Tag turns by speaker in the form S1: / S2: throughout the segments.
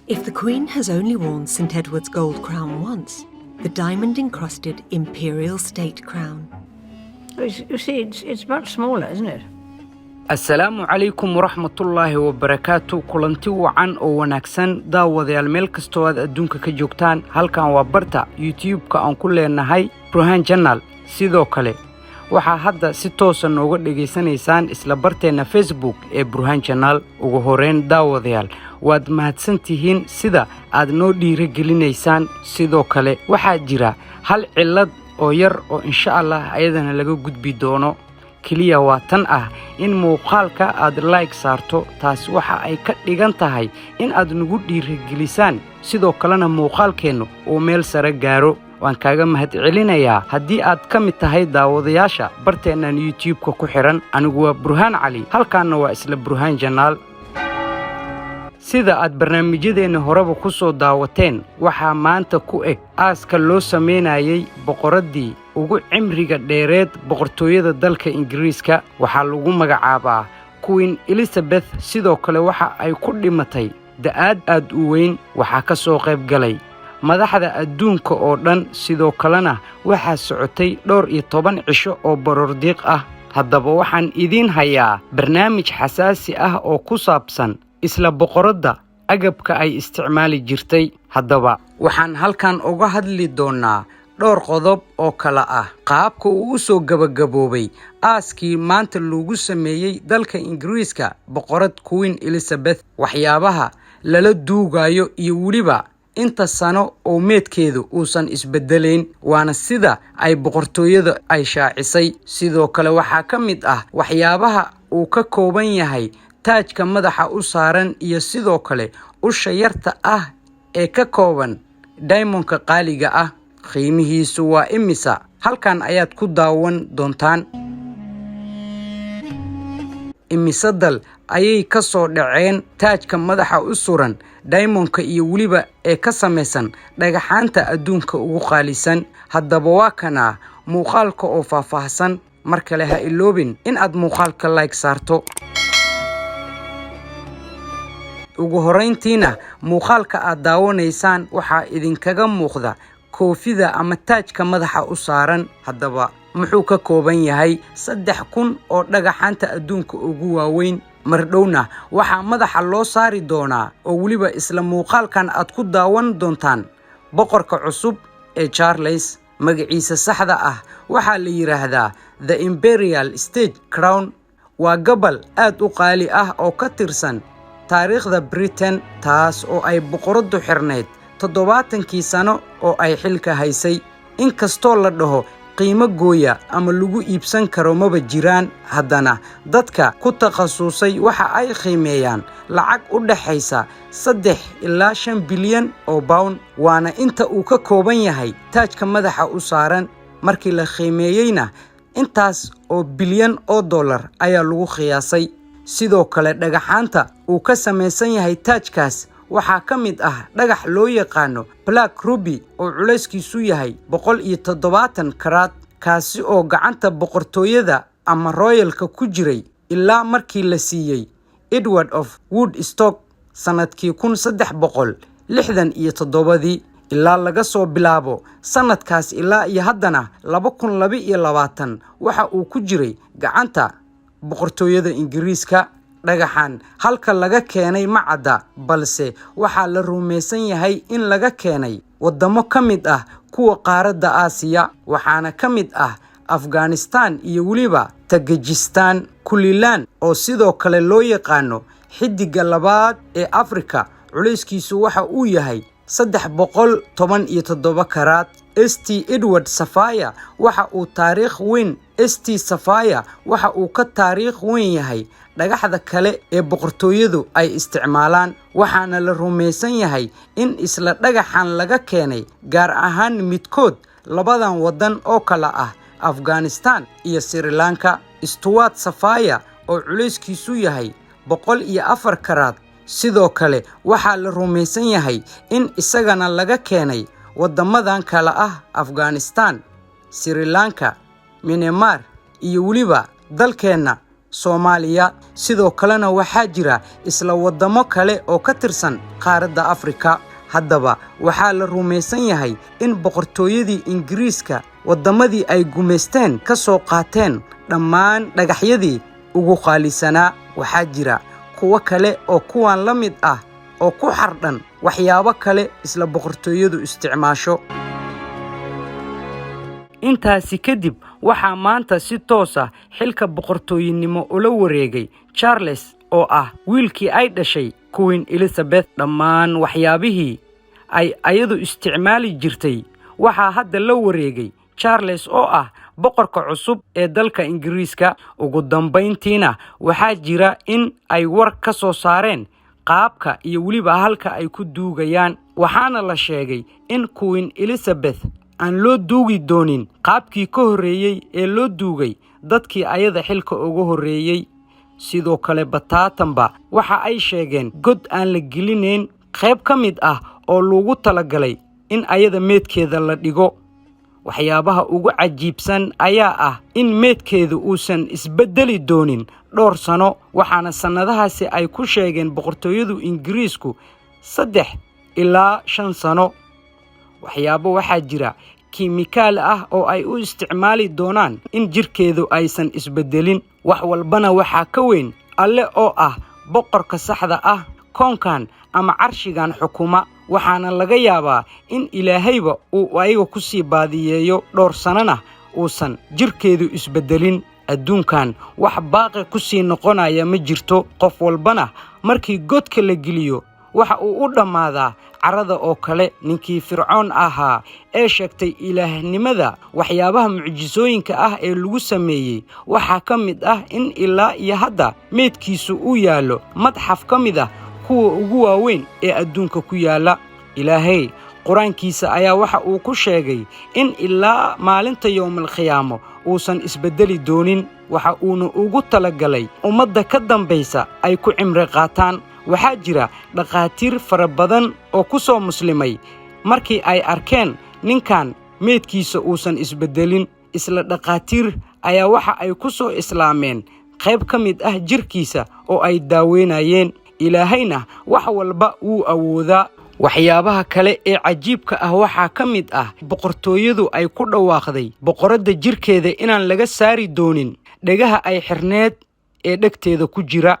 S1: If the Queen has only worn St Edward's gold crown once, the diamond-encrusted Imperial State Crown.
S2: You see, it's much smaller, isn't it?
S3: Assalaamu calaykum waraxmatullaahi wabarakaatu kulanti wacan oo wanaagsan daawadayaal meel kastoo aad adduunka ka joogtaan halkan waa barta YouTube-ka aan ku leenahay Burhan Channel sidoo kale waxaa hadda si toos ah nooga dhageysanaysaan isla barteena Facebook ee Burhan Channel ugu horeen daawadayaal waad mahadsantihiin sida aad noo dhiirigelinaysaan sidoo kale waxaa jira hal cilad oo yar oo insha Allah ayadana laga gudbi doono kaliya waa tan ah in muuqaalka aad like saarto taas waxa ay ka dhigan tahay in aad nagu dhiirigelisaan sidoo kalena muuqaalkeenu uu meel sare gaaro waan kaaga mahadcelinayaa haddii aad ka mid tahay daawadayaasha barteena YouTube-ka ku xiran anigu waa Burhan Ali halkaana waa isla Burhan Channel sida aad barnaamijyadeena horeba ku soo daawateen waxa maanta ku eg aaska loo sameynayay boqoradii ugu cimriga dheereed boqortooyada dalka Ingiriiska waxa lagu magacaabaa Queen Elizabeth sidoo kale waxa ay ku dhimatay da'ad aad u weyn waxa ka soo qayb galay madaxda adduunka oo dhan sidoo kalena waxa socotay 12 cisho oo barordiiq ah haddaba waxaan idin hayaa barnaamij xasaasi ah oo ku saabsan isla boqoradda agabka ay isticmaali jirtay haddaba waxaan halkan uga hadli doonaa dhowr qodob oo kala ah qaabka uu soo gabagaboobay aaskii maanta lagu sameeyay dalka Ingiriiska boqorad Queen Elizabeth waxyaabaha lala duugayo iyo waliba inta sano oo meedkeedu uusan isbedelayn waana sida ay boqortooyada ay shaacisay sidoo kale waxa ka mid ah waxyaabaha uu ka kooban yahay taajka madaxa u saaran iyo sidoo kale usha yarta ah ee ka kooban diamondka qaaliga ah qiimihiisu waa imisa halkan ayaad ku daawan doontaan imisadal ayay ka soo dhaceen taajka madaxa u suran diamondka iyo waliba ee ka samaysan dhagaxaanta adduunka ugu qaalisan haddaba waa kana muuqaalka oo faahfaahsan markale ha iloobin in aad muuqaalka like saarto ugu horeyntiina muuqaalka aad daawanaysaan waxa idinkaga muuqda koofida ama taajka madaxa u saaran haddaba muxuu ka kooban yahay 3,000 oo dhagaxaanta adduunka ugu waaweyn mardhowna waxa madaxa loo saari doonaa oo waliba isla muuqaalkan aad ku daawan doontaan boqorka cusub ee Charles magaciisa saxda ah waxa la yiraahdaa The Imperial State Crown waa gabal aad u qaali ah oo ka tirsan taariikhda Britain taas oo ay boqoradu xirneed 70 sano oo ay xilka haysay inkastoo la dhaho qiimo gooya ama lagu iibsan karo maba jiraan haddana dadka ku takhasusay waxa ay qiimeeyaan lacag u dhaxaysa 3 ilaa 5 bilyan oo pound waana inta uu ka kooban yahay taajka madaxa u saaran markii la qiimeeyayna intaas oo bilyan oo dollar ayaa lagu qiyaasay sidoo kale dhagaxaanta uu ka samaysan yahay taajkaas waxa ka mid ah dhagax loo yaqaano black ruby oo culayskiisu yahay 170 karat kaasi oo gacanta boqortooyada ama royalka ku jiray ilaa markii la siiyay Edward of Woodstock sanadkii 1367 ilaa laga soo bilaabo sanadkaas ilaa iyo haddana 2022 waxa uu ku jiray gacanta boqortooyada Ingiriiska dhagaxan halka laga keenay macada balse waxa la rumaysan yahay in laga keenay wadamo kamid ah kuwa qaaradda Aasiya waxaana kamid ah Afghanistan iyo waliba Tajikistan Kulilan oo sidoo kale loo yaqaano xidiga labaad ee Afrika culayskiisu waxa uu yahay 317 karat St Edward Sapphire waxa uu taariikh weyn St Sapphire waxa uu ka taariikh weyn yahay dhagaxda kale ee boqortooyadu ay isticmaalaan waxaana la rumaysan yahay in isla dhagaxan laga keenay gaar ahaan midkood labadan wadan oo kala ah Afghanistan iyo Sri Lanka Stuart Sapphire oo culayskiisu yahay 104 karat sidoo kale waxa la rumaysan yahay in isagana laga keenay wadamadan kala ah Afghanistan Sri Lanka Myanmar iyo waliba dalkeena Soomaaliya. Sidoo kalena waxaa jira isla wadamo kale oo ka tirsan qaaradda Afrika. Haddaba waxaa la rumaysan yahay in boqortooyadii Ingiriiska wadamadii ay gumeysteen ka soo qaateen dhammaan dhagaxyadii ugu qaalisanaa. Waxaa jira kuwa kale oo kuwan la mid ah oo ku xardhan waxyaabo kale isla boqortooyadu isticmaasho. intaasi kadib waxaa maanta si toos ah xilka boqortooyinimo ula wareegay Charles oo ah wiilkii ay dhashay Queen Elizabeth. dhammaan waxyaabihii ay ayadu isticmaali jirtay waxaa hadda la wareegay Charles oo ah boqorka cusub ee dalka Ingiriiska. ugu dambeyntiina waxaa jira in ay war ka soo saareen qaabka iyo waliba halka ay ku duugayaan. waxaana la sheegay in Queen Elizabeth aan loo duugi doonin qaabkii ka horeeyay ee loo duugay dadkii ayada xilka ugu horeeyay. sidoo kale bataatanba waxa ay sheegeen god aan la gelinayn qayb ka mid ah oo loogu talagalay in ayada meedkeeda la dhigo. waxyaabaha ugu cajiibsan ayaa ah in meedkeedu uusan isbedeli doonin dhowr sano. waxaana sanadahaasi ay ku sheegeen boqortooyadu Ingiriisku 3 ilaa 5 sano. waxyaabo waxaa jira kiimikaal ah oo ay u isticmaali doonaan in jirkeedu aysan isbedelin. wax walbana waxaa ka weyn alle oo ah boqorka saxda ah koonkan ama carshigan xukuma. waxaana laga yaabaa in ilaahayba uu ayaga ku sii baadiyeeyo dhowr sanana uusan jirkeedu isbedelin. adduunkan wax baaqi ku sii noqonaya ma jirto. qof walbana markii godka la geliyo waxa uu u dhamaadaa carada oo kale. ninkii Fircoon ahaa ee sheegtay ilaahnimada waxyaabaha mucjisooyinka ah ee lagu sameeyay waxaa ka mid ah in ilaa iyo hadda meedkiisu uu yaalo madxaf ka mid ah kuwa ugu waaweyn ee adduunka ku yaala. ilaahay quraankiisa ayaa waxa uu ku sheegay in ilaa maalinta yawmal qiyaamo uusan isbedeli doonin. waxa uuna ugu talagalay ummadda ka dambaysa ay ku cimri qaataan. waxaa jira dhaqaatiir fara badan oo ku soo muslimay markii ay arkeen ninkan meedkiisa uusan isbedelin. isla dhaqaatiir ayaa waxa ay ku soo islaameen qayb ka mid ah jirkiisa oo ay daaweynayeen. ilaahayna wax walba wuu awoodaa. waxyaabaha kale ee cajiibka ah waxaa ka mid ah boqortooyadu ay ku dhawaaqday boqoradda jirkeeda inaan laga saari doonin dhagaha ay xirneed ee dhegteeda ku jira.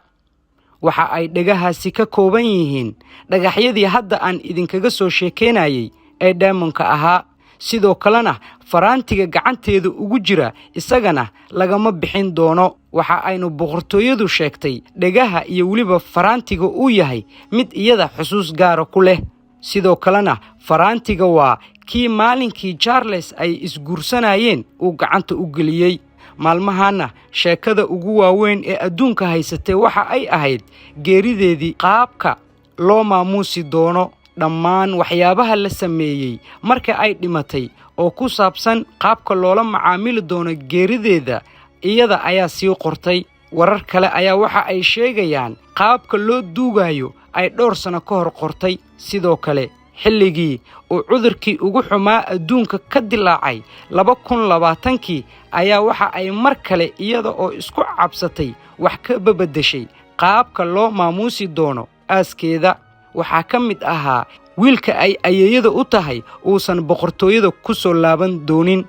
S3: waxa ay dhagahaasi ka kooban yihiin dhagaxyadii hadda aan idinkaga soo sheekeynayay ee diamondka ahaa. sidoo kalena faraantiga gacanteeda ugu jira isagana lagama bixin doono. waxa aynu boqortooyadu sheegtay dhagaha iyo waliba faraantiga uu yahay mid iyada xusuus gaar ku leh. sidoo kalena faraantiga waa kii maalinkii Charles ay isguursanayeen uu gacanta u geliyay. maalmahana sheekada ugu waaweyn ee adduunka haysatay waxa ay ahayd geerideedii. qaabka loo maamuusi doono dhammaan waxyaabaha la sameeyay marka ay dhimatay oo ku saabsan qaabka loola macaamili doono geerideeda iyada ayaa sii qortay. warar kale ayaa waxa ay sheegayaan qaabka loo duugayo ay dhowr sano ka hor qortay. sidoo kale xilligii uu cudurkii ugu xumaa adduunka ka dilaacay 2020kii ayaa waxa ay mar kale iyada oo isku cabsatay wax ka bedeshay qaabka loo maamuusi doono aaskeeda. waxaa ka mid ahaa wiilka ay ayeeyada u tahay uusan boqortooyada ku soo laaban doonin.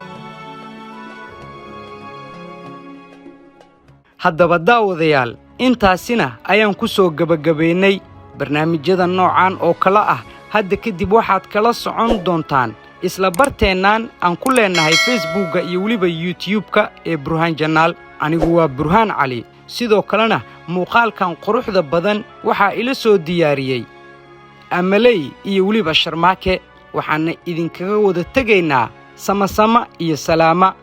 S3: haddaba daawadayaal intaasina ayaan ku soo gabagabeynay barnaamijyada noocan oo kala ah. hadda kadib waxaad kala socon doontaan isla barteennan aan ku leenahay Facebookga iyo waliba YouTube-ka ee Burhaan Janaal. anigu waa Burhaan Cali. sidoo kalena muuqaalkan quruxda badan waxaa ila soo diyaariyay Amaley iyo waliba Sharmaake. waxaana idinkaga wada tegaynaa sama iyo salaama.